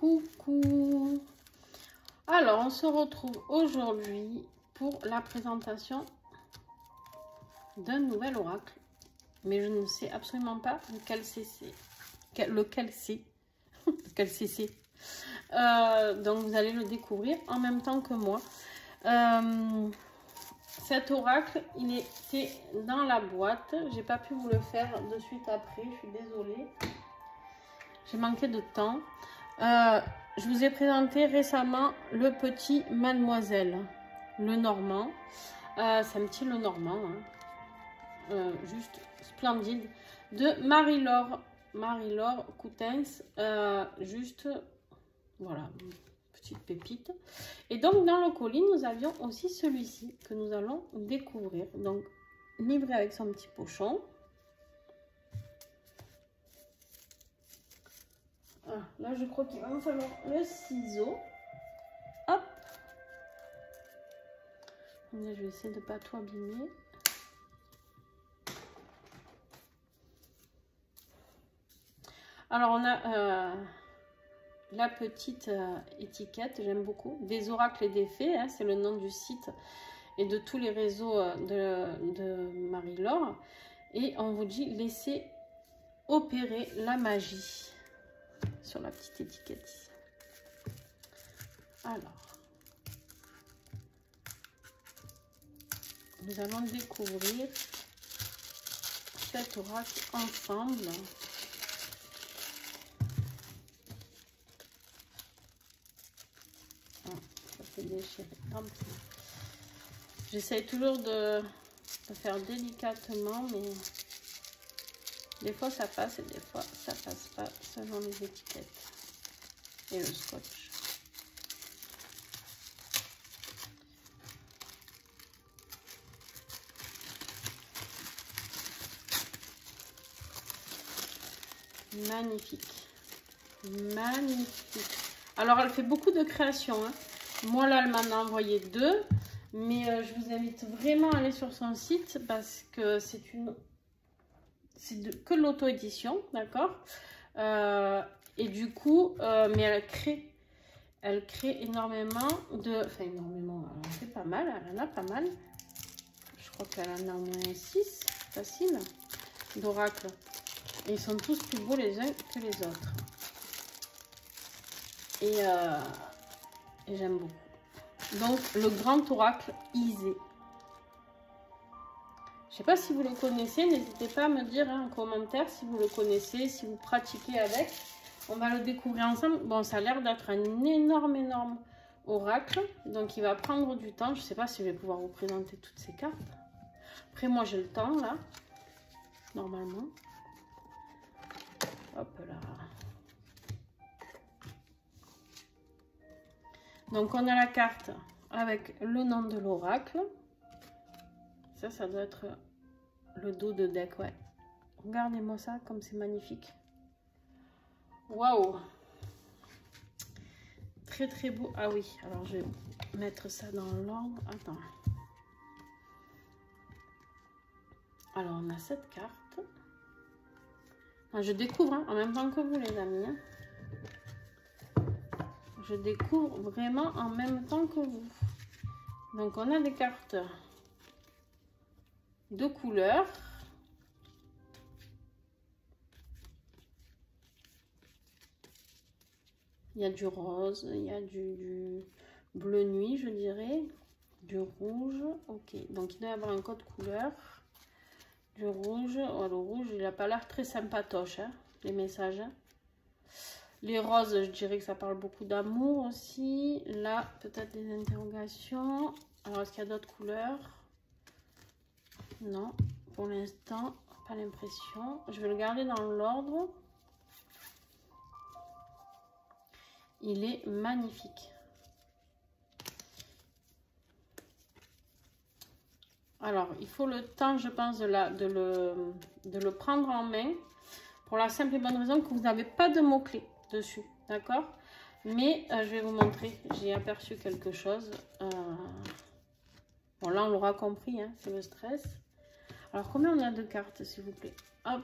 Coucou. Alors, on se retrouve aujourd'hui pour la présentation d'un nouvel oracle. Mais je ne sais absolument pas lequel c'est. Donc, vous allez le découvrir en même temps que moi. Cet oracle, il était dans la boîte. J'ai pas pu vous le faire de suite après. Je suis désolée. J'ai manqué de temps. Je vous ai présenté récemment le petit Mademoiselle, le Normand. C'est un petit le Normand, hein. Juste splendide, de Marie-Laure Coutens. Juste, voilà, petite pépite. Et donc, dans le colis, nous avions aussi celui-ci que nous allons découvrir. Donc, livré avec son petit pochon. Ah, là, je crois qu'il va me falloir le ciseau. Hop. Je vais essayer de ne pas tout abîmer. Alors, on a la petite étiquette, j'aime beaucoup. Des oracles et des fées, hein, c'est le nom du site et de tous les réseaux de Marie-Laure. Et on vous dit, laissez opérer la magie. Sur la petite étiquette ici. Alors, nous allons découvrir cet oracle ensemble. Oh, ça s'est déchiré. J'essaye toujours de faire délicatement, mais des fois ça passe et des fois ça passe pas selon les étiquettes et le scotch. Magnifique. Magnifique. Alors elle fait beaucoup de créations, hein. Moi là elle m'en a envoyé 2, mais je vous invite vraiment à aller sur son site parce que c'est que de l'auto-édition, d'accord, et du coup, mais elle crée énormément de, enfin énormément, elle en fait pas mal, elle en a pas mal, je crois qu'elle en a au moins 6, facile, d'oracles, et ils sont tous plus beaux les uns que les autres, et j'aime beaucoup. Donc le grand oracle Isée. Je ne sais pas si vous le connaissez, n'hésitez pas à me dire, hein, en commentaire si vous le connaissez, si vous pratiquez avec. On va le découvrir ensemble. Bon, ça a l'air d'être un énorme oracle, donc il va prendre du temps. Je ne sais pas si je vais pouvoir vous présenter toutes ces cartes. Après, moi, j'ai le temps, là, normalement. Hop là. Donc, on a la carte avec le nom de l'oracle. Ça doit être le dos de deck, ouais. Regardez-moi ça, comme c'est magnifique. Waouh! Très beau. Ah oui, alors je vais mettre ça dans l'ordre. Attends. Alors, on a cette carte. Ah, je découvre, hein, en même temps que vous, les amis. Hein. Je découvre vraiment en même temps que vous. Donc, on a des cartes de couleurs. Il y a du rose, il y a du bleu nuit, je dirais, du rouge. Ok, donc il doit y avoir un code couleur. Du rouge, oh, le rouge, il n'a pas l'air très sympatoche, hein, les messages. Hein. Les roses, je dirais que ça parle beaucoup d'amour aussi. Là, peut-être des interrogations. Alors, est-ce qu'il y a d'autres couleurs? Non, pour l'instant, pas l'impression. Je vais le garder dans l'ordre. Il est magnifique. Alors, il faut le temps, je pense, de le prendre en main. Pour la simple et bonne raison que vous n'avez pas de mots-clés dessus. D'accord? Mais je vais vous montrer. J'ai aperçu quelque chose. Bon, là, on l'aura compris. Hein, c'est le stress. Alors, combien on a de cartes, s'il vous plaît? Hop.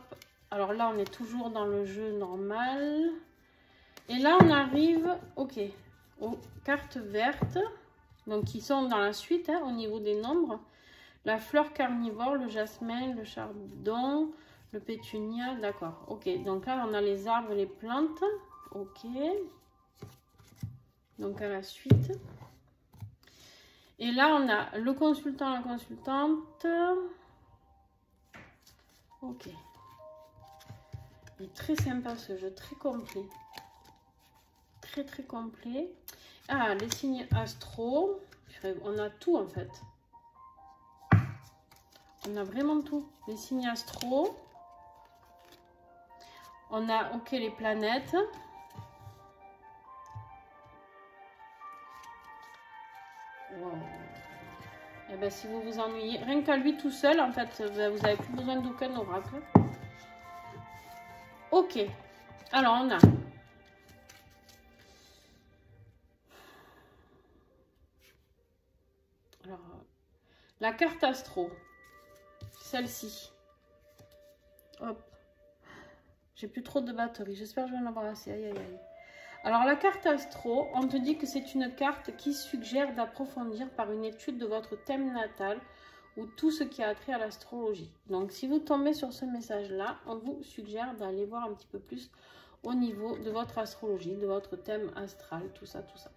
Alors là, on est toujours dans le jeu normal. Et là, on arrive, ok, aux cartes vertes, donc qui sont dans la suite, hein, au niveau des nombres. La fleur carnivore, le jasmin, le chardon, le pétunia, d'accord. Ok, donc là, on a les arbres et les plantes. Ok. Donc, à la suite. Et là, on a le consultant, la consultante. Ok. Il est très sympa ce jeu, très complet. Très, très complet. Ah, les signes astro. On a tout, en fait. On a vraiment tout. Les signes astro. On a, ok, les planètes. Wow. Et bien, si vous vous ennuyez, rien qu'à lui tout seul, en fait, vous n'avez plus besoin d'aucun oracle. Ok. Alors, on a... Alors, la carte astro. Celle-ci. Hop. J'ai plus trop de batterie. J'espère que je vais en avoir assez. Aïe, aïe, aïe. Alors, la carte astro, on te dit que c'est une carte qui suggère d'approfondir par une étude de votre thème natal ou tout ce qui a trait à l'astrologie. Donc, si vous tombez sur ce message-là, on vous suggère d'aller voir un petit peu plus au niveau de votre astrologie, de votre thème astral, tout ça, tout ça.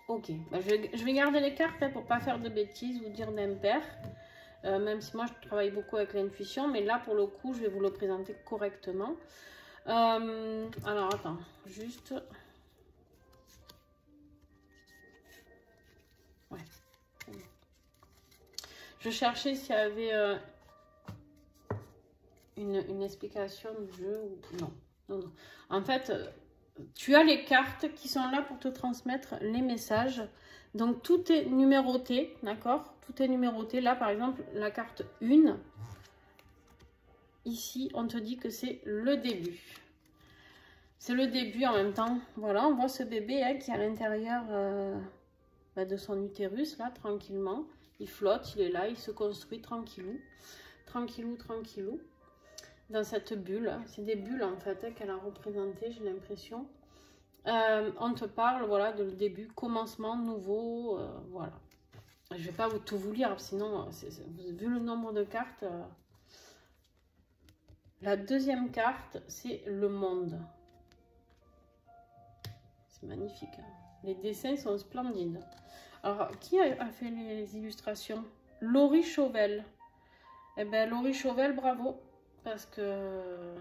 Ok, bah, je vais garder les cartes hein, pour pas faire de bêtises, vous dire d'impair. Même si moi je travaille beaucoup avec l'intuition, mais là pour le coup je vais vous le présenter correctement. Alors attends, juste... Ouais. Je cherchais s'il y avait une explication du jeu ou... Non, non, non. En fait, tu as les cartes qui sont là pour te transmettre les messages. Donc tout est numéroté, d'accord? Tout est numéroté. Là par exemple, la carte 1. Ici, on te dit que c'est le début. C'est le début en même temps. Voilà, on voit ce bébé hein, qui est à l'intérieur de son utérus, là, tranquillement. Il flotte, il est là, il se construit tranquillou. Tranquillou, tranquillou. Dans cette bulle. C'est des bulles, en fait, hein, qu'elle a représentées, j'ai l'impression. On te parle, voilà, de le début, commencement nouveau, voilà. Je vais pas tout vous lire, sinon, vous avez vu le nombre de cartes. La deuxième carte, c'est le monde. C'est magnifique. Hein. Les dessins sont splendides. Alors, qui a fait les illustrations? Laurie Chauvel. Eh bien, Laurie Chauvel, bravo. Parce que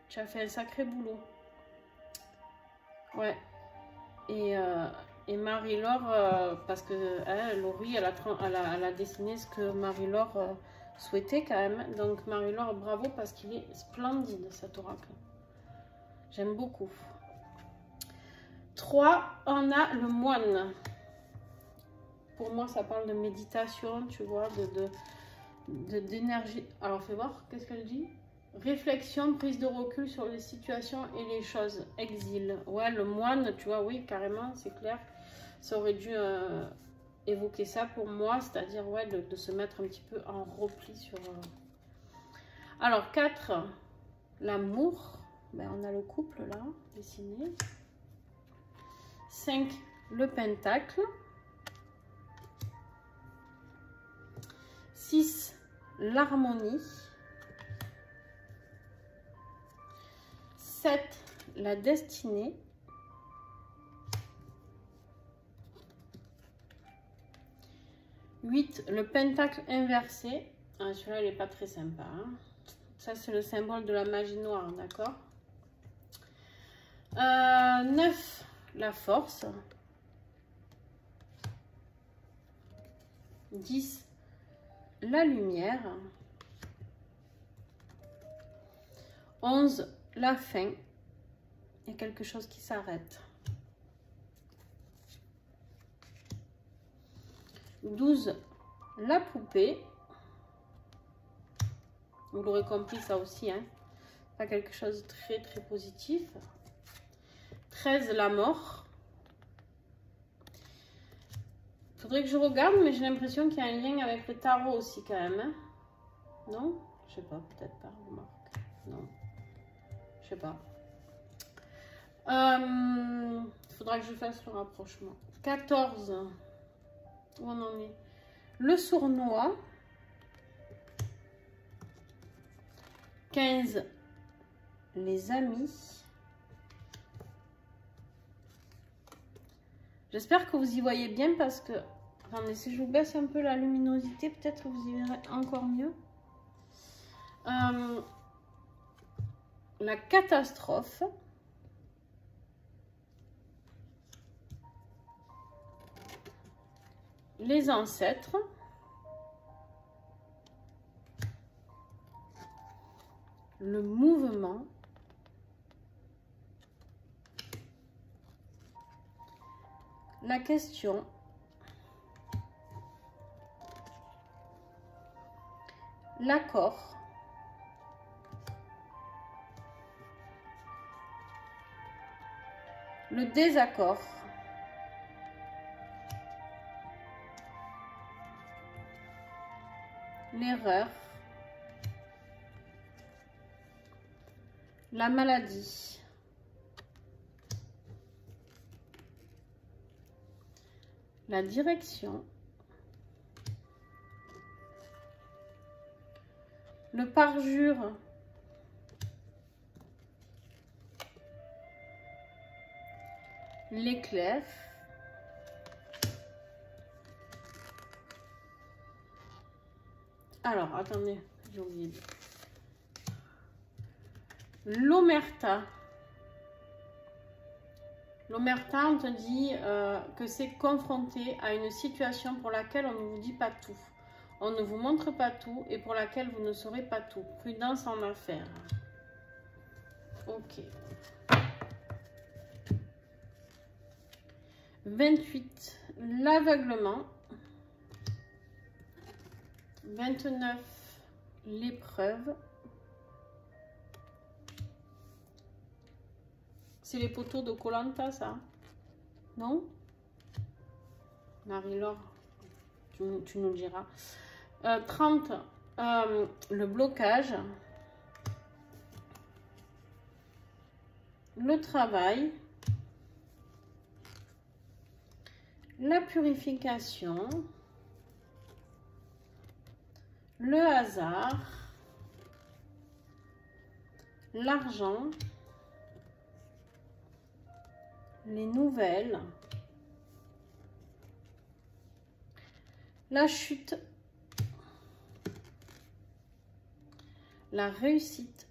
tu as fait un sacré boulot. Ouais. Et Marie-Laure, parce que Laurie, elle a dessiné ce que Marie-Laure souhaitait quand même. Donc, Marie-Laure, bravo, parce qu'il est splendide, cet oracle. J'aime beaucoup. 3, on a le moine. Pour moi, ça parle de méditation, tu vois, d'énergie. Alors, fais voir, qu'est-ce qu'elle dit? Réflexion, prise de recul sur les situations et les choses. Exil. Ouais, le moine, tu vois, oui, carrément, c'est clair. Ça aurait dû évoquer ça pour moi, c'est-à-dire, ouais, de se mettre un petit peu en repli sur... Alors, 4, l'amour. Ben, on a le couple, là, dessiné. 5, le pentacle. 6, l'harmonie. 7, la destinée. 8, le pentacle inversé. Ah, celui-là, il n'est pas très sympa. Hein. Ça, c'est le symbole de la magie noire, d'accord? 9, la force. 10, la lumière. 11, la fin. Il y a quelque chose qui s'arrête. 12, la poupée. Vous l'aurez compris, ça aussi, hein. Pas quelque chose de très, très positif. 13, la mort. Faudrait que je regarde, mais j'ai l'impression qu'il y a un lien avec le tarot aussi, quand même. Hein. Non? Je sais pas, peut-être pas. Remarque. Non. Je sais pas. Faudra que je fasse le rapprochement. 14. Où on en est? Le sournois. 15. Les amis. J'espère que vous y voyez bien parce que... Attendez, si je vous baisse un peu la luminosité, peut-être que vous y verrez encore mieux. La catastrophe. Les ancêtres. Le mouvement. La question. L'accord. Le désaccord. L'erreur. La maladie. La direction. Le parjure. L'éclair. Alors, attendez, j'ai oublié. L'omerta. L'omerta, on te dit que c'est confronté à une situation pour laquelle on ne vous dit pas tout. On ne vous montre pas tout et pour laquelle vous ne saurez pas tout. Prudence en affaires. Ok. 28. L'aveuglement. 29. L'épreuve. C'est les poteaux de Koh Lanta, ça? Non? Marie-Laure, tu nous le diras. 30. Le blocage. Le travail. La purification. Le hasard. L'argent. Les nouvelles. La chute. La réussite.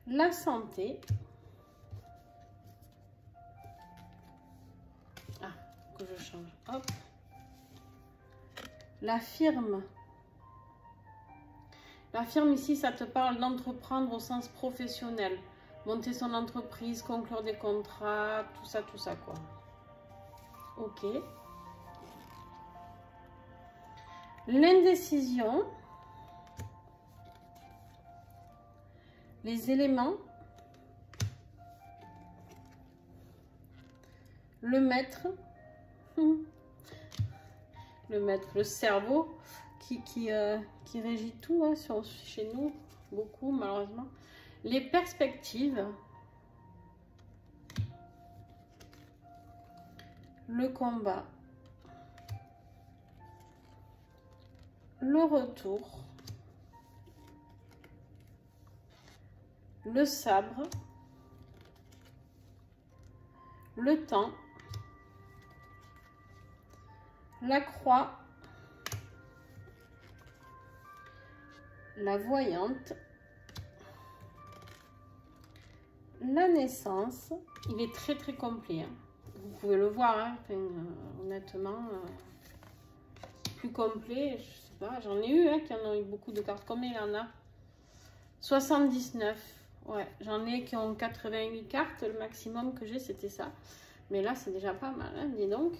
La santé. Ah, que je change. Hop. La firme. La firme ici, ça te parle d'entreprendre au sens professionnel. Monter son entreprise, conclure des contrats, tout ça quoi. Ok. L'indécision. Les éléments. Le maître. Le maître, le cerveau qui régit tout hein, chez nous, beaucoup malheureusement. Les perspectives. Le combat. Le retour. Le sabre. Le temps. La croix. La voyante. La naissance. Il est très très complet. Hein. Vous pouvez le voir, hein. Enfin, honnêtement, plus complet, je sais pas. J'en ai eu hein, qui en ont eu beaucoup de cartes. Combien il y en a? 79. Ouais, j'en ai qui ont 88 cartes. Le maximum que j'ai, c'était ça. Mais là, c'est déjà pas mal, hein, dis donc.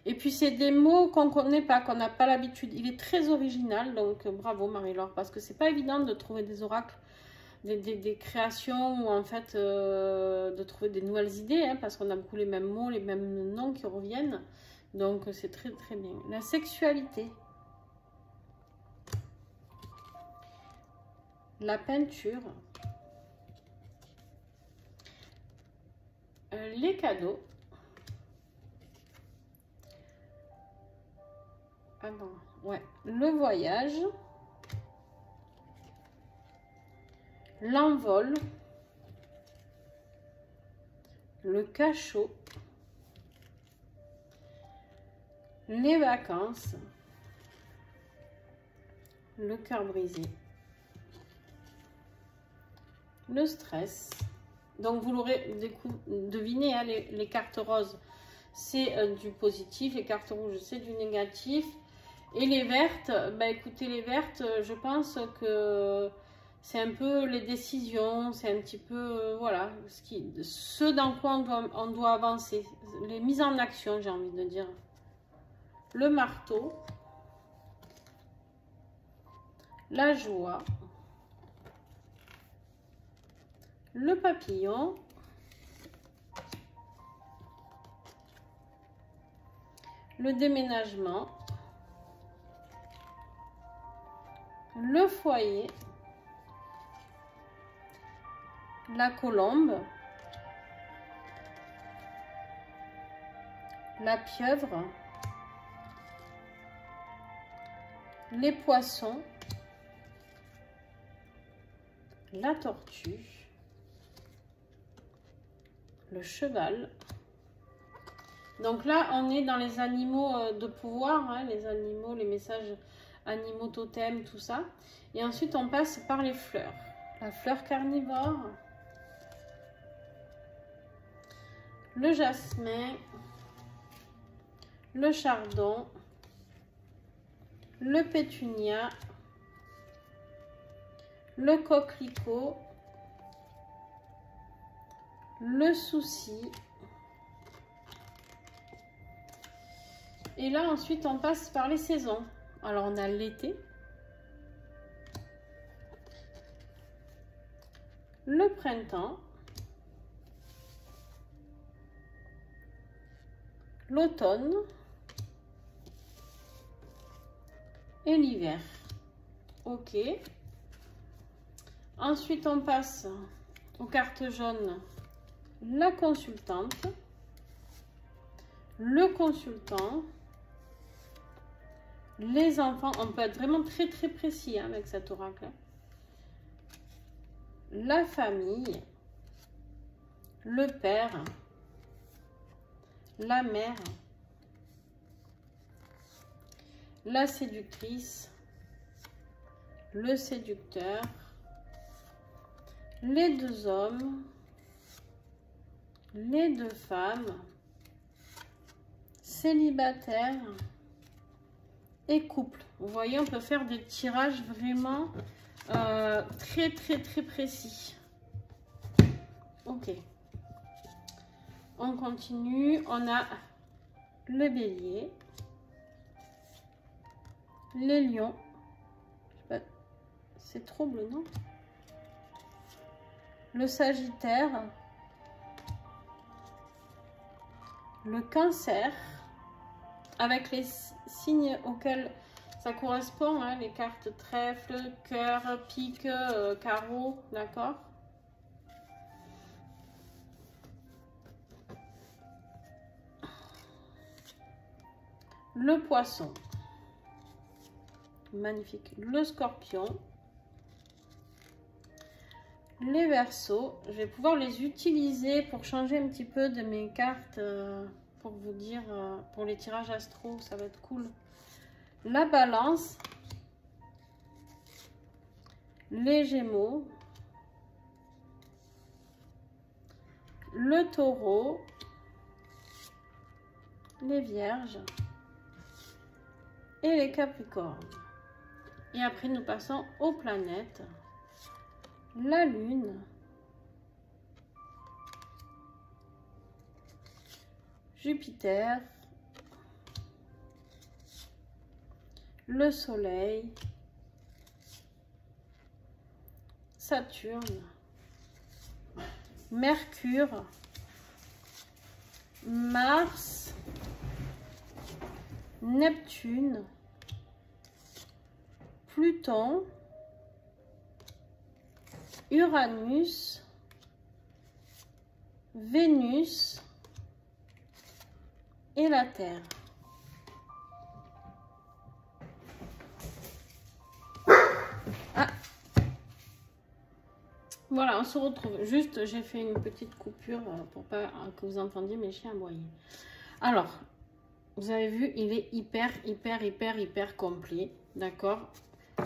Et puis, c'est des mots qu'on ne connaît pas, qu'on n'a pas l'habitude. Il est très original, donc bravo Marie-Laure, parce que c'est pas évident de trouver des oracles, des créations, ou en fait, de trouver des nouvelles idées, hein, parce qu'on a beaucoup les mêmes mots, les mêmes noms qui reviennent. Donc, c'est très, très bien. La sexualité. la peinture, les cadeaux. Ah non, ouais, le voyage, l'envol, le cachot, les vacances, le cœur brisé, le stress. Donc vous l'aurez deviné, hein, les cartes roses c'est du positif, les cartes rouges c'est du négatif, et les vertes, bah écoutez, les vertes, je pense que c'est un peu les décisions, c'est un petit peu voilà ce dans quoi on doit avancer, les mises en action, j'ai envie de dire. Le marteau, la joie, le papillon, le déménagement, le foyer, la colombe, la pieuvre, les poissons, la tortue, le cheval. Donc là, on est dans les animaux de pouvoir, hein, les animaux, les messages animaux totems, tout ça. Et ensuite, on passe par les fleurs. La fleur carnivore, le jasmin, le chardon, le pétunia, le coquelicot, le souci. Et là, ensuite, on passe par les saisons. Alors, on a l'été, le printemps, l'automne et l'hiver. Ok. Ensuite, on passe aux cartes jaunes. La consultante, le consultant, les enfants. On peut être vraiment très très précis hein, avec cet oracle. La famille, le père, la mère, la séductrice, le séducteur, les deux hommes, les deux femmes, célibataire et couple. Vous voyez, on peut faire des tirages vraiment très très précis. Ok. On continue. On a le bélier, les lions. C'est trouble, non? Le sagittaire, le cancer, avec les signes auxquels ça correspond, hein, les cartes trèfle, cœur, pique, carreau, d'accord? Le poisson, magnifique. Le scorpion, les verseaux. Je vais pouvoir les utiliser pour changer un petit peu de mes cartes, pour vous dire, pour les tirages astro, ça va être cool. La balance, les gémeaux, le taureau, les vierges et les capricornes. Et après, nous passons aux planètes. La lune, Jupiter, le soleil, Saturne, Mercure, Mars, Neptune, Pluton, Uranus, Vénus et la Terre. Ah. Voilà, on se retrouve. Juste, j'ai fait une petite coupure pour pas que vous entendiez mes chiens aboyer. Alors, vous avez vu, il est hyper complet. D'accord?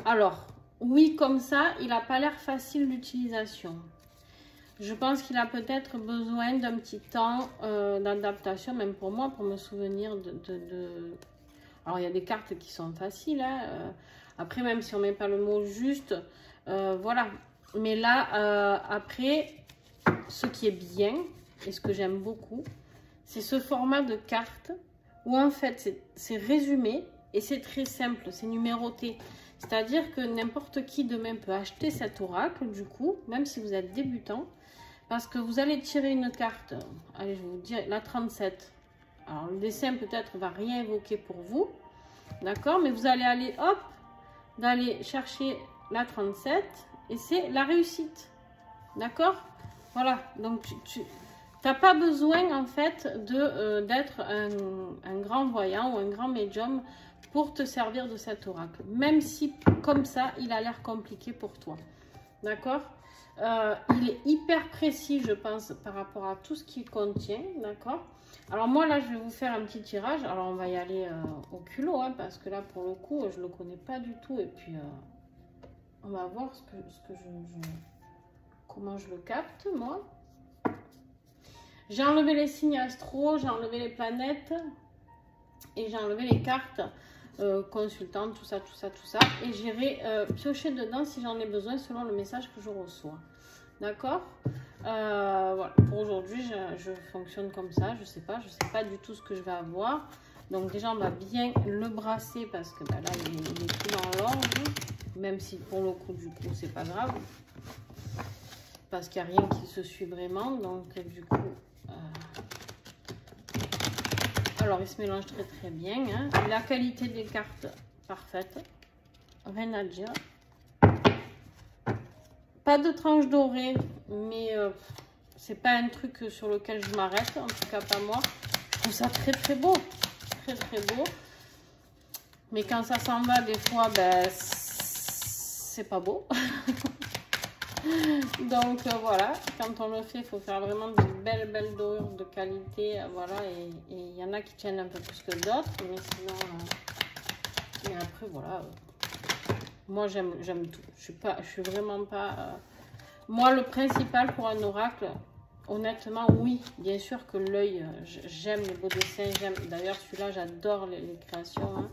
Alors, oui, comme ça, il n'a pas l'air facile d'utilisation. Je pense qu'il a peut-être besoin d'un petit temps d'adaptation, même pour moi, pour me souvenir de... Alors, il y a des cartes qui sont faciles. Hein, après, même si on ne met pas le mot juste, voilà. Mais là, après, ce qui est bien, et ce que j'aime beaucoup, c'est ce format de carte où, en fait, c'est résumé et c'est très simple, c'est numéroté. C'est-à-dire que n'importe qui demain peut acheter cet oracle, du coup, même si vous êtes débutant, parce que vous allez tirer une carte, allez, je vais vous dire, la 37. Alors, le dessin peut-être va rien évoquer pour vous, d'accord? Mais vous allez aller, hop, d'aller chercher la 37 et c'est la réussite, d'accord? Voilà, donc tu n'as pas besoin, en fait, d'être un grand voyant ou un grand médium pour te servir de cet oracle, même si comme ça il a l'air compliqué pour toi, d'accord? Il est hyper précis, je pense, par rapport à tout ce qu'il contient, d'accord? Alors moi là je vais vous faire un petit tirage. Alors on va y aller au culot, hein, parce que là pour le coup je le connais pas du tout, et puis on va voir comment je le capte moi. J'ai enlevé les signes astro, j'ai enlevé les planètes et j'ai enlevé les cartes consultantes, tout ça, et j'irai piocher dedans si j'en ai besoin selon le message que je reçois, d'accord? Voilà, pour aujourd'hui je fonctionne comme ça, je sais pas du tout ce que je vais avoir. Donc déjà on va bien le brasser parce que bah, là il est tout dans l'ordre, même si pour le coup du coup c'est pas grave parce qu'il n'y a rien qui se suit vraiment. Donc du coup alors il se mélange très bien, hein. La qualité des cartes parfaite, rien à dire. Pas de tranche dorée, mais c'est pas un truc sur lequel je m'arrête, en tout cas pas moi. Je trouve ça très beau, très beau. Mais quand ça s'en va, des fois, ben c'est pas beau. Donc voilà, quand on le fait, il faut faire vraiment de belles dorures de qualité, voilà. Et il y en a qui tiennent un peu plus que d'autres, mais sinon, mais après voilà. Moi j'aime tout. Je suis vraiment pas. Moi le principal pour un oracle, honnêtement, oui, bien sûr que l'œil, j'aime les beaux dessins, j'aime. D'ailleurs celui-là, j'adore les créations. Hein.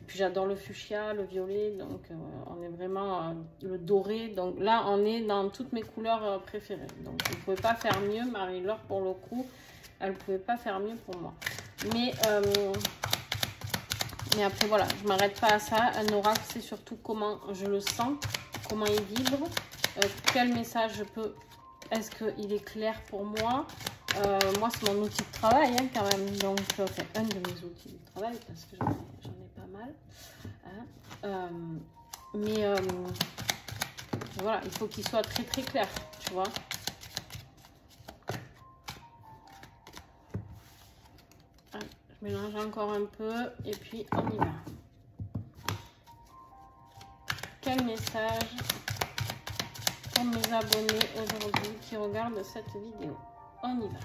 Puis j'adore le fuchsia, le violet, donc on est vraiment le doré. Donc là, on est dans toutes mes couleurs préférées. Donc vous ne pouvez pas faire mieux, Marie-Laure, pour le coup, elle ne pouvait pas faire mieux pour moi. Mais après, voilà, je ne m'arrête pas à ça. Un oracle, c'est surtout comment je le sens, comment il vibre, quel message je peux... Est-ce qu'il est clair pour moi? Moi, c'est mon outil de travail, hein, quand même. Donc, c'est un de mes outils de travail, parce que j'en ai pas mal. Hein. Mais voilà, il faut qu'il soit très clair, tu vois. Je mélange encore un peu, et puis on y va. Quel message pour mes abonnés aujourd'hui qui regardent cette vidéo? On y va.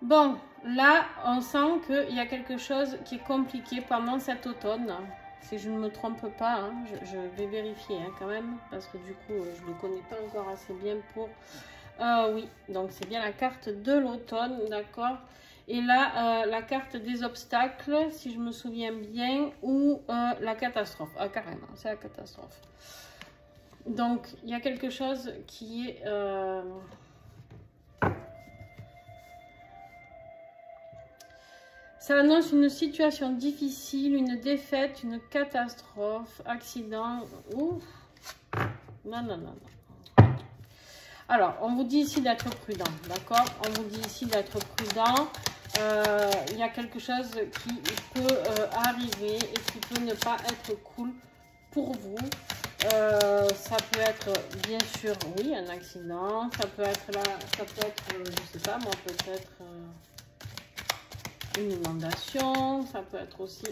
Bon, là, on sent qu'il y a quelque chose qui est compliqué pendant cet automne. Si je ne me trompe pas, hein, je vais vérifier hein, quand même, parce que du coup, je ne le connais pas encore assez bien pour... oui, donc c'est bien la carte de l'automne, d'accord. Et là, la carte des obstacles, si je me souviens bien, ou la catastrophe. Ah, carrément, c'est la catastrophe. Donc, il y a quelque chose qui est... Ça annonce une situation difficile, une défaite, une catastrophe, accident. Ouf. Non. Alors, on vous dit ici d'être prudent, d'accord? On vous dit ici d'être prudent. Il y a quelque chose qui peut arriver et qui peut ne pas être cool pour vous. Ça peut être, bien sûr, oui, un accident. Ça peut être là, ça peut être, je sais pas, moi, peut-être une inondation. Ça peut être aussi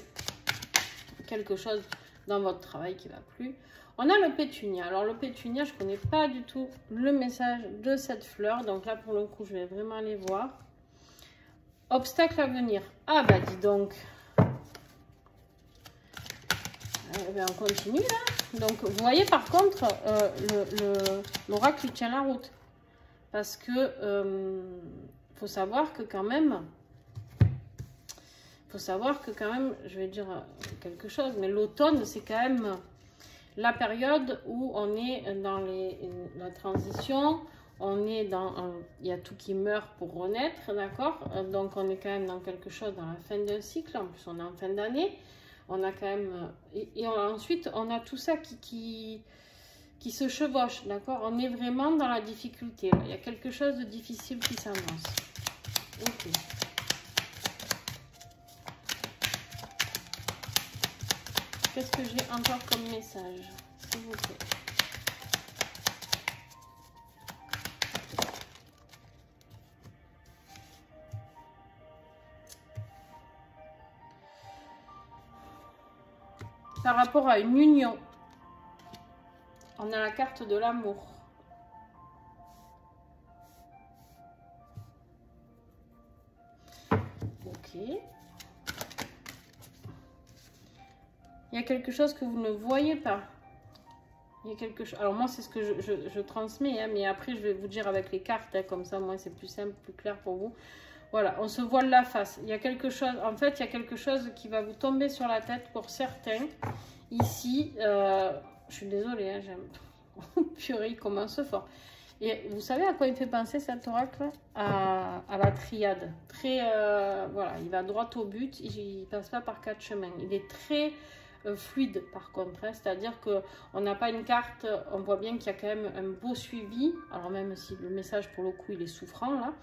quelque chose dans votre travail qui va plus. On a le pétunia. Alors, le pétunia, je connais pas du tout le message de cette fleur. Donc là, pour le coup, je vais vraiment aller voir. Obstacle à venir. Ah, bah, dis donc. Ben, on continue là. Donc vous voyez par contre l'oracle tient la route parce que faut savoir que quand même je vais dire quelque chose, mais l'automne c'est quand même la période où on est dans la transition, on est dans il y a tout qui meurt pour renaître, d'accord, donc on est quand même dans quelque chose dans la fin d'un cycle, en plus on est en fin d'année. On a quand même... ensuite, on a tout ça qui se chevauche, d'accord? On est vraiment dans la difficulté. Là. Il y a quelque chose de difficile qui s'annonce. Ok. Qu'est-ce que j'ai encore comme message, s'il vous plaît? Par rapport à une union, on a la carte de l'amour. Ok. Il y a quelque chose que vous ne voyez pas. Il y a quelque chose. Alors moi, c'est ce que je transmets, hein, mais après, je vais vous dire avec les cartes, hein, comme ça, moi, c'est plus simple, plus clair pour vous. Voilà, on se voile la face. Il y a quelque chose, en fait, il y a quelque chose qui va vous tomber sur la tête pour certains. Ici, je suis désolée, hein, j'aime. Purée, il commence fort. Et vous savez à quoi il fait penser cet oracle? À la triade. Très, voilà, il va droit au but, il ne passe pas par 4 chemins. Il est très fluide par contre, hein, c'est-à-dire qu'on n'a pas une carte, on voit bien qu'il y a quand même un beau suivi. Alors même si le message pour le coup, il est souffrant là.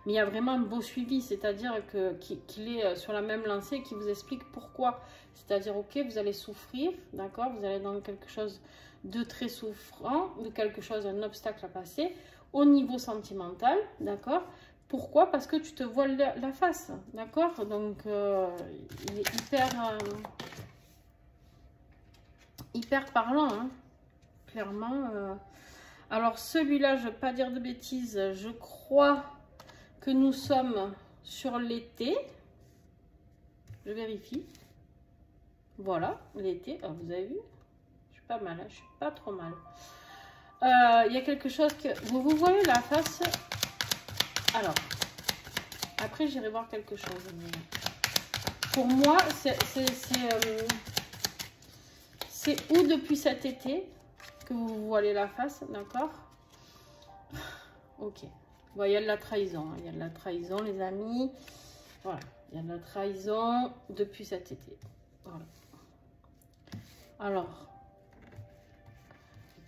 Mais il y a vraiment un beau suivi, c'est-à-dire qu'il est sur la même lancée et qui vous explique pourquoi. C'est-à-dire, ok, vous allez souffrir, d'accord, vous allez dans quelque chose de très souffrant, de quelque chose, un obstacle à passer, au niveau sentimental, d'accord. Pourquoi? Parce que tu te voiles la face, d'accord. Donc, il est hyper parlant, hein, clairement. Alors, celui-là, je ne vais pas dire de bêtises, je crois... que nous sommes sur l'été. Je vérifie. Voilà, l'été. Ah, vous avez vu? Je suis pas mal, hein, je suis pas trop mal. Il y a quelque chose que... Vous voyez la face? Alors, après j'irai voir quelque chose. Pour moi, c'est où depuis cet été que vous voyez la face, d'accord? Ok. Bon, il y a de la trahison, hein. Il y a de la trahison, les amis. Voilà, il y a de la trahison depuis cet été. Voilà. Alors,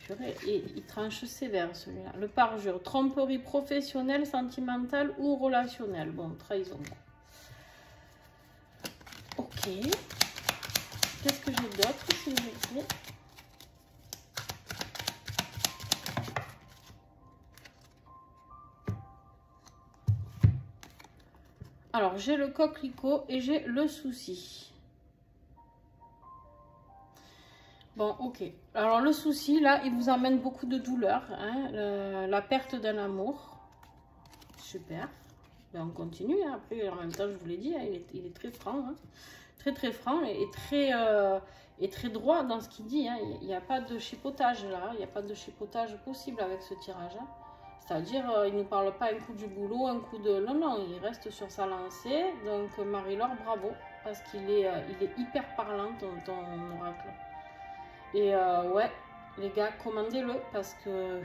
purée, et il tranche sévère celui-là. Le parjure, tromperie professionnelle, sentimentale ou relationnelle. Bon, trahison. Ok. Qu'est-ce que j'ai d'autre, s'il vous plaît? Alors, j'ai le coquelicot et j'ai le souci. Bon, ok. Alors, le souci, là, il vous emmène beaucoup de douleur. Hein, la perte d'un amour. Super. Ben, on continue. Hein. Après, en même temps, je vous l'ai dit, hein, il est très franc. Hein. Très, très franc et très droit dans ce qu'il dit. Hein. Il n'y a pas de chipotage, là. Il n'y a pas de chipotage possible avec ce tirage. Hein. C'est-à-dire, il ne nous parle pas un coup du boulot, un coup de... Non, non, il reste sur sa lancée. Donc, Marie-Laure, bravo. Parce qu'il est, hyper parlant, ton oracle. Et ouais, les gars, commandez-le parce que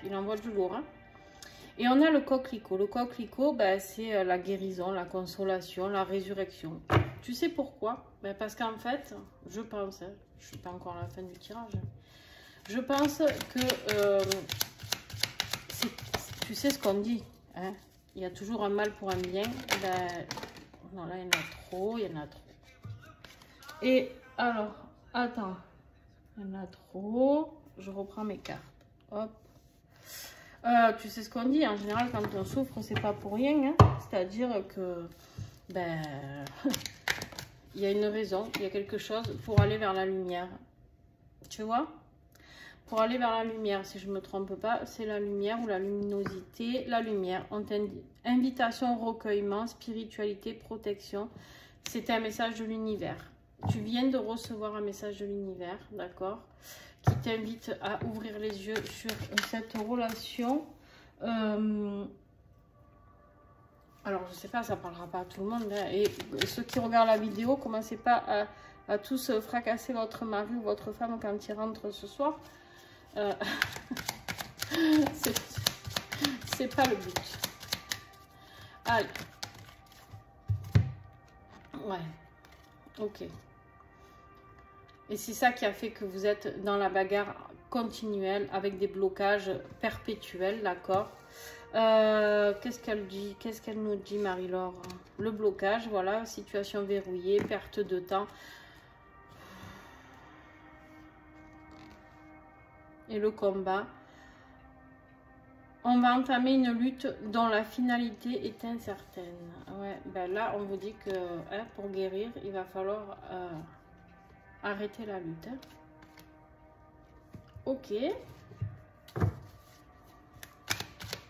il envoie du lourd. Hein. Et on a le coquelicot. Le coquelicot, ben, c'est la guérison, la consolation, la résurrection. Tu sais pourquoi? Ben, parce qu'en fait, je pense, hein, je ne suis pas encore à la fin du tirage, je pense que... tu sais ce qu'on dit, hein, il y a toujours un mal pour un bien. Ben, non, là, il y en a trop, il y en a trop. Et alors, attends, Il y en a trop. Je reprends mes cartes. Hop. Tu sais ce qu'on dit, en général, quand on souffre, c'est pas pour rien. Hein. C'est-à-dire que, ben, il y a une raison, il y a quelque chose pour aller vers la lumière. Tu vois? Pour aller vers la lumière, si je ne me trompe pas, c'est la lumière ou la luminosité. La lumière, invitation, recueillement, spiritualité, protection. C'est un message de l'univers. Tu viens de recevoir un message de l'univers, d'accord, qui t'invite à ouvrir les yeux sur cette relation. Alors, je sais pas, ça parlera pas à tout le monde. Hein. Et ceux qui regardent la vidéo, commencez pas à tous fracasser votre mari ou votre femme quand il rentre ce soir. C'est pas le but. Allez. Ouais. Ok. Et c'est ça qui a fait que vous êtes dans la bagarre continuelle avec des blocages perpétuels, d'accord. Qu'est-ce qu'elle dit? Qu'est-ce qu'elle nous dit, Marie-Laure? Le blocage, voilà, situation verrouillée, perte de temps. Et le combat. On va entamer une lutte dont la finalité est incertaine. Ouais, ben là, on vous dit que hein, pour guérir, il va falloir arrêter la lutte. Hein. Ok.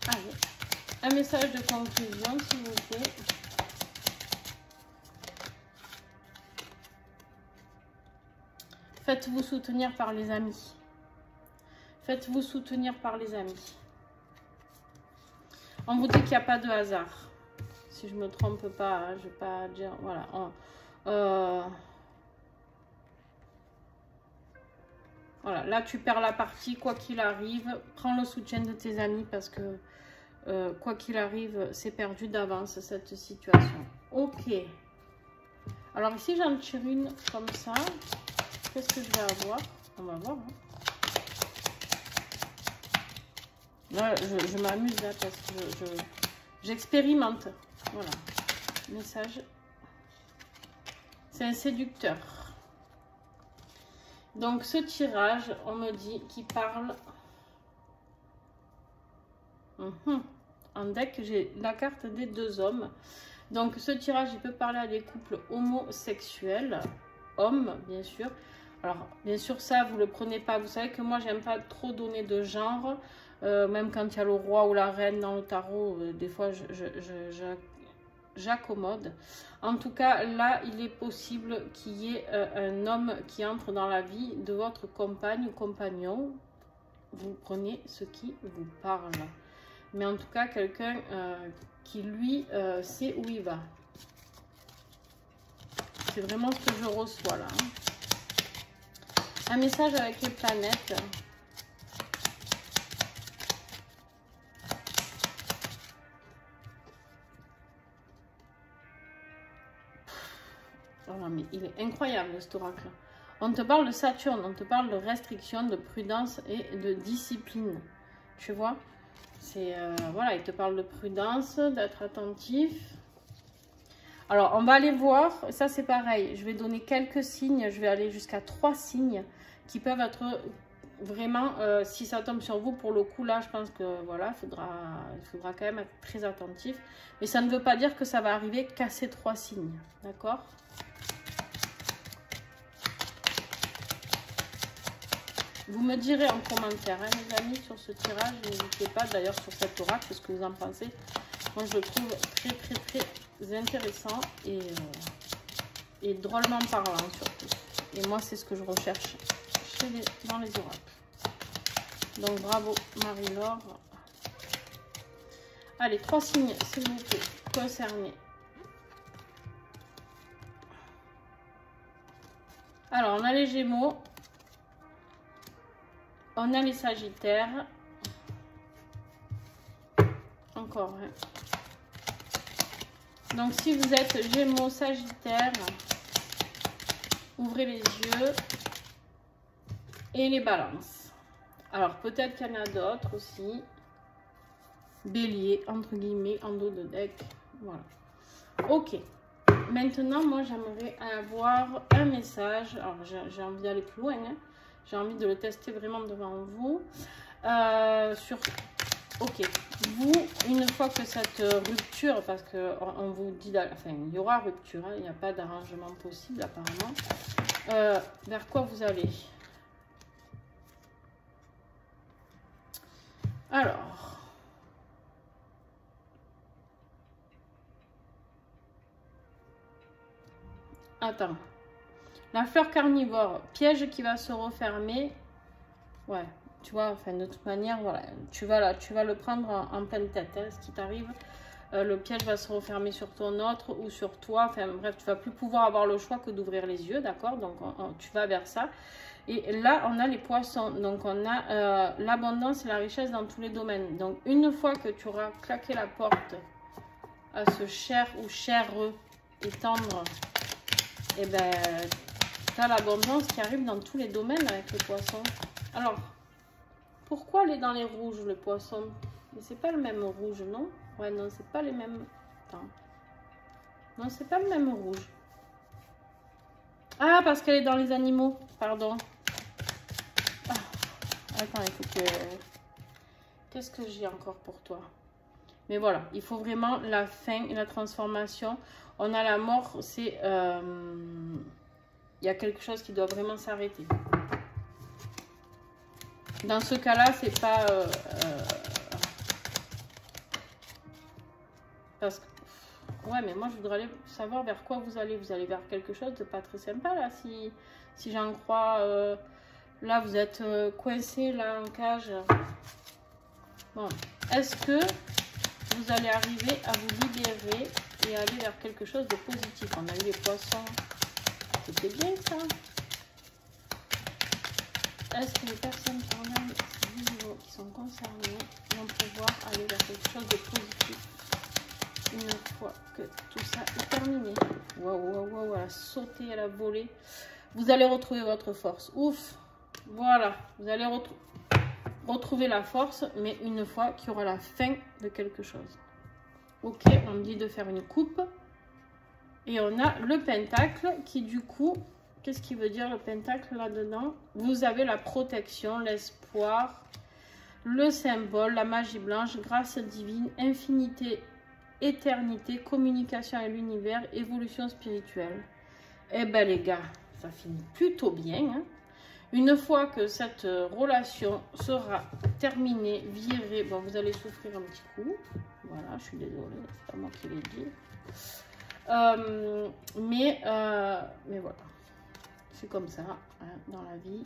Allez. Un message de conclusion, s'il vous plaît. Faites-vous soutenir par les amis. Faites-vous soutenir par les amis. On vous dit qu'il n'y a pas de hasard. Si je ne me trompe pas, hein, je ne vais pas dire... Voilà. Voilà. Là, tu perds la partie, quoi qu'il arrive. Prends le soutien de tes amis parce que, quoi qu'il arrive, c'est perdu d'avance, cette situation. Ok. Alors ici, j'en tire une comme ça. Qu'est-ce que je vais avoir? On va voir. Hein. Là, je m'amuse là parce que j'expérimente. Voilà. Message. C'est un séducteur. Donc, ce tirage, on me dit qu'il parle. En deck, j'ai la carte des deux hommes. Donc, ce tirage, il peut parler à des couples homosexuels. Hommes, bien sûr. Alors, bien sûr, ça, vous ne le prenez pas. Vous savez que moi, j'aime pas trop donner de genre. Même quand il y a le roi ou la reine dans le tarot, des fois j'accommode. En tout cas, là, il est possible qu'il y ait un homme qui entre dans la vie de votre compagne ou compagnon. Vous prenez ce qui vous parle. Mais en tout cas, quelqu'un qui, lui, sait où il va. C'est vraiment ce que je reçois là. Hein. Un message avec les planètes. Oh, mais il est incroyable cet oracle. On te parle de Saturne, on te parle de restriction, de prudence et de discipline. Tu vois? C'est voilà, il te parle de prudence, d'être attentif. Alors, on va aller voir. Ça, c'est pareil. Je vais donner quelques signes. Je vais aller jusqu'à 3 signes qui peuvent être vraiment, si ça tombe sur vous, pour le coup, là, je pense que voilà, il faudra quand même être très attentif. Mais ça ne veut pas dire que ça va arriver qu'à ces 3 signes. D'accord? Vous me direz en commentaire, hein, les amis, sur ce tirage. N'hésitez pas d'ailleurs sur cet oracle, ce que vous en pensez. Moi, je le trouve très, très, très intéressant et drôlement parlant surtout. Et moi, c'est ce que je recherche dans les oracles. Donc, bravo Marie-Laure. Allez, 3 signes, s'il vous plaît, concernés. Alors, on a les Gémeaux. On a les Sagittaires. Encore, hein. Donc, si vous êtes Gémeaux, Sagittaire, ouvrez les yeux. Et les Balances. Alors, peut-être qu'il y en a d'autres aussi. Bélier, entre guillemets, en dos de deck. Voilà. Ok. Maintenant, moi, j'aimerais avoir un message. Alors, j'ai envie d'aller plus loin, hein. J'ai envie de le tester vraiment devant vous. Ok, vous, une fois que cette rupture, parce qu'on vous dit, enfin, il y aura rupture, hein, il n'y a pas d'arrangement possible apparemment, vers quoi vous allez? Alors, attends, la fleur carnivore, piège qui va se refermer, ouais, tu vois, enfin, de toute manière, voilà, tu vas le prendre en pleine tête, hein, ce qui t'arrive. Le piège va se refermer sur ton autre ou sur toi. Enfin bref, tu vas plus pouvoir avoir le choix que d'ouvrir les yeux, d'accord? Donc tu vas vers ça. Et là, on a les poissons. Donc on a l'abondance et la richesse dans tous les domaines. Donc une fois que tu auras claqué la porte à ce cher ou chèreux et tendre, et ben tu as l'abondance qui arrive dans tous les domaines avec les poissons. Alors, pourquoi aller dans les rouges, le poisson? Mais c'est pas le même rouge, non? Ouais, non, c'est pas les mêmes. Attends. Non, c'est pas le même rouge. Ah, parce qu'elle est dans les animaux. Pardon. Ah. Attends, il faut que... Qu'est-ce que j'ai encore pour toi? Mais voilà, il faut vraiment la fin et la transformation. On a la mort, c'est... Il y a quelque chose qui doit vraiment s'arrêter. Dans ce cas-là, c'est pas... parce que... Ouais, mais moi, je voudrais aller savoir vers quoi vous allez. Vous allez vers quelque chose de pas très sympa, là, si j'en crois. Là, vous êtes coincé, là, en cage. Bon, est-ce que vous allez arriver à vous libérer et aller vers quelque chose de positif? On a eu les poissons. C'était bien, ça. Est-ce que les personnes qui regardent ces vidéos, qui sont concernées, vont pouvoir aller vers quelque chose de positif une fois que tout ça est terminé? Waouh, waouh, waouh, elle a sauté, elle a volé. Vous allez retrouver votre force. Ouf, voilà, vous allez retrouver la force, mais une fois qu'il y aura la fin de quelque chose. Ok, on me dit de faire une coupe. Et on a le pentacle qui, du coup, qu'est-ce qui veut dire le pentacle là-dedans? Vous avez la protection, l'espoir, le symbole, la magie blanche, grâce divine, infinité, éternité, communication avec l'univers, évolution spirituelle. Eh ben les gars, ça finit plutôt bien, hein. Une fois que cette relation sera terminée, virée, bon, vous allez souffrir un petit coup. Voilà, je suis désolée, c'est pas moi qui l'ai dit. Mais voilà, c'est comme ça, hein, dans la vie.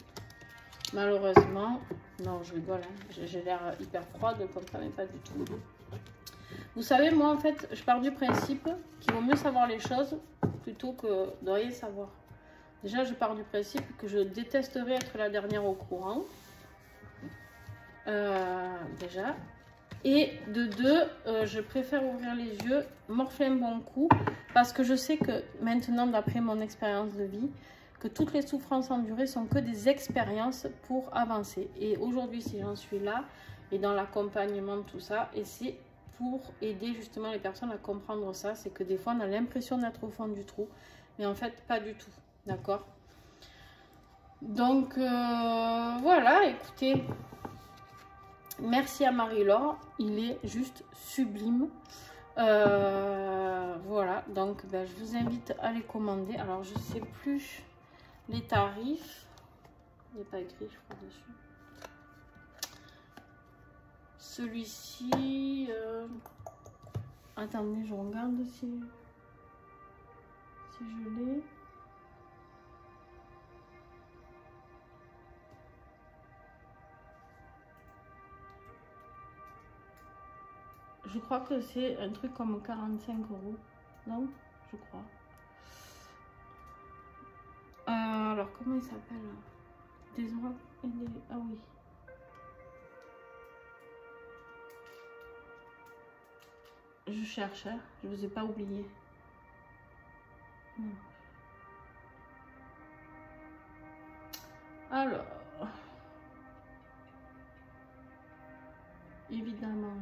Malheureusement, non, je rigole, hein, j'ai l'air hyper froide comme ça, mais pas du tout. Vous savez, moi, en fait, je pars du principe qu'il vaut mieux savoir les choses plutôt que de rien savoir. Déjà, je pars du principe que je détesterais être la dernière au courant. Déjà. Et de deux, je préfère ouvrir les yeux, morfler un bon coup, parce que je sais que maintenant, d'après mon expérience de vie, que toutes les souffrances endurées sont que des expériences pour avancer. Et aujourd'hui, si j'en suis là, et dans l'accompagnement de tout ça, et c'est pour aider justement les personnes à comprendre ça, c'est que des fois, on a l'impression d'être au fond du trou, mais en fait, pas du tout. D'accord? Donc, voilà, écoutez... Merci à Marie-Laure, il est juste sublime. Voilà, donc ben, je vous invite à les commander. Alors, je ne sais plus les tarifs. Il n'est pas écrit, je crois, dessus. Celui-ci... Attendez, je regarde si je l'ai. Je crois que c'est un truc comme 45 €. Non? Je crois. Alors, comment il s'appelle? Des oreilles et des... Ah oui. Je cherche, hein. Je vous ai pas oublié. Non. Alors... Évidemment...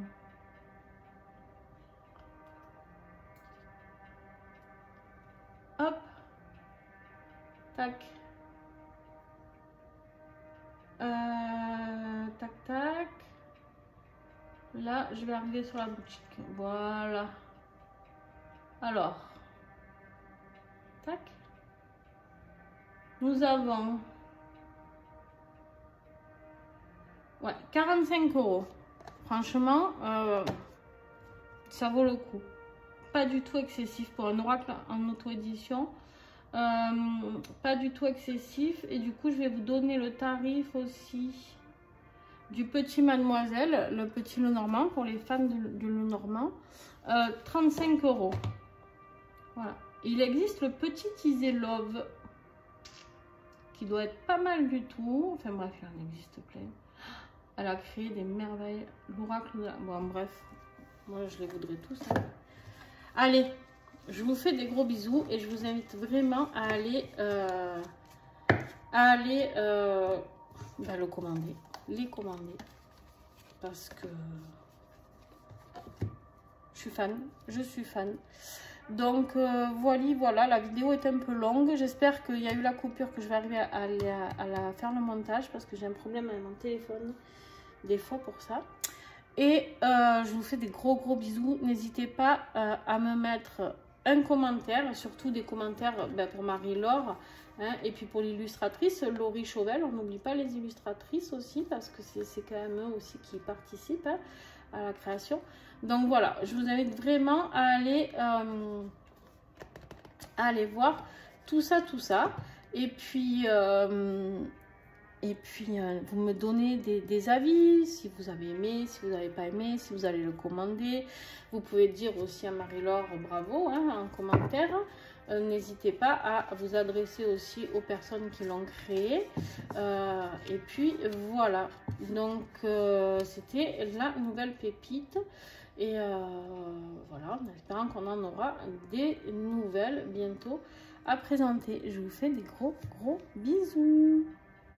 Hop, tac. Là, je vais arriver sur la boutique. Voilà. Alors, tac. Nous avons 45 €. Franchement, ça vaut le coup. Pas du tout excessif pour un oracle en auto-édition. Pas du tout excessif. Et du coup, je vais vous donner le tarif aussi du petit Mademoiselle, le petit Lenormand, pour les fans du Lenormand. 35 €. Voilà. Il existe le petit Easy Love, qui doit être pas mal du tout. Enfin bref, il en existe plein. Elle a créé des merveilles. L'oracle de la... Bon bref, moi je les voudrais tous. Hein. Allez, je vous fais des gros bisous et je vous invite vraiment à aller, le commander. Les commander. Parce que je suis fan. Donc voilà, la vidéo est un peu longue. J'espère qu'il y a eu la coupure, que je vais arriver à la faire le montage, parce que j'ai un problème avec mon téléphone des fois pour ça. Et je vous fais des gros bisous. N'hésitez pas à me mettre un commentaire, surtout des commentaires pour Marie-Laure, hein, et puis pour l'illustratrice Laurie Chauvel. On n'oublie pas les illustratrices aussi, parce que c'est quand même eux aussi qui participent, hein, à la création. Donc voilà, je vous invite vraiment à aller voir tout ça. Et puis vous me donnez des avis, si vous avez aimé, si vous n'avez pas aimé, si vous allez le commander. Vous pouvez dire aussi à Marie-Laure bravo, hein, en commentaire. N'hésitez pas à vous adresser aussi aux personnes qui l'ont créé. Et puis voilà, donc c'était la nouvelle pépite. Et voilà, en espérant qu'on en aura des nouvelles bientôt à présenter. Je vous fais des gros bisous.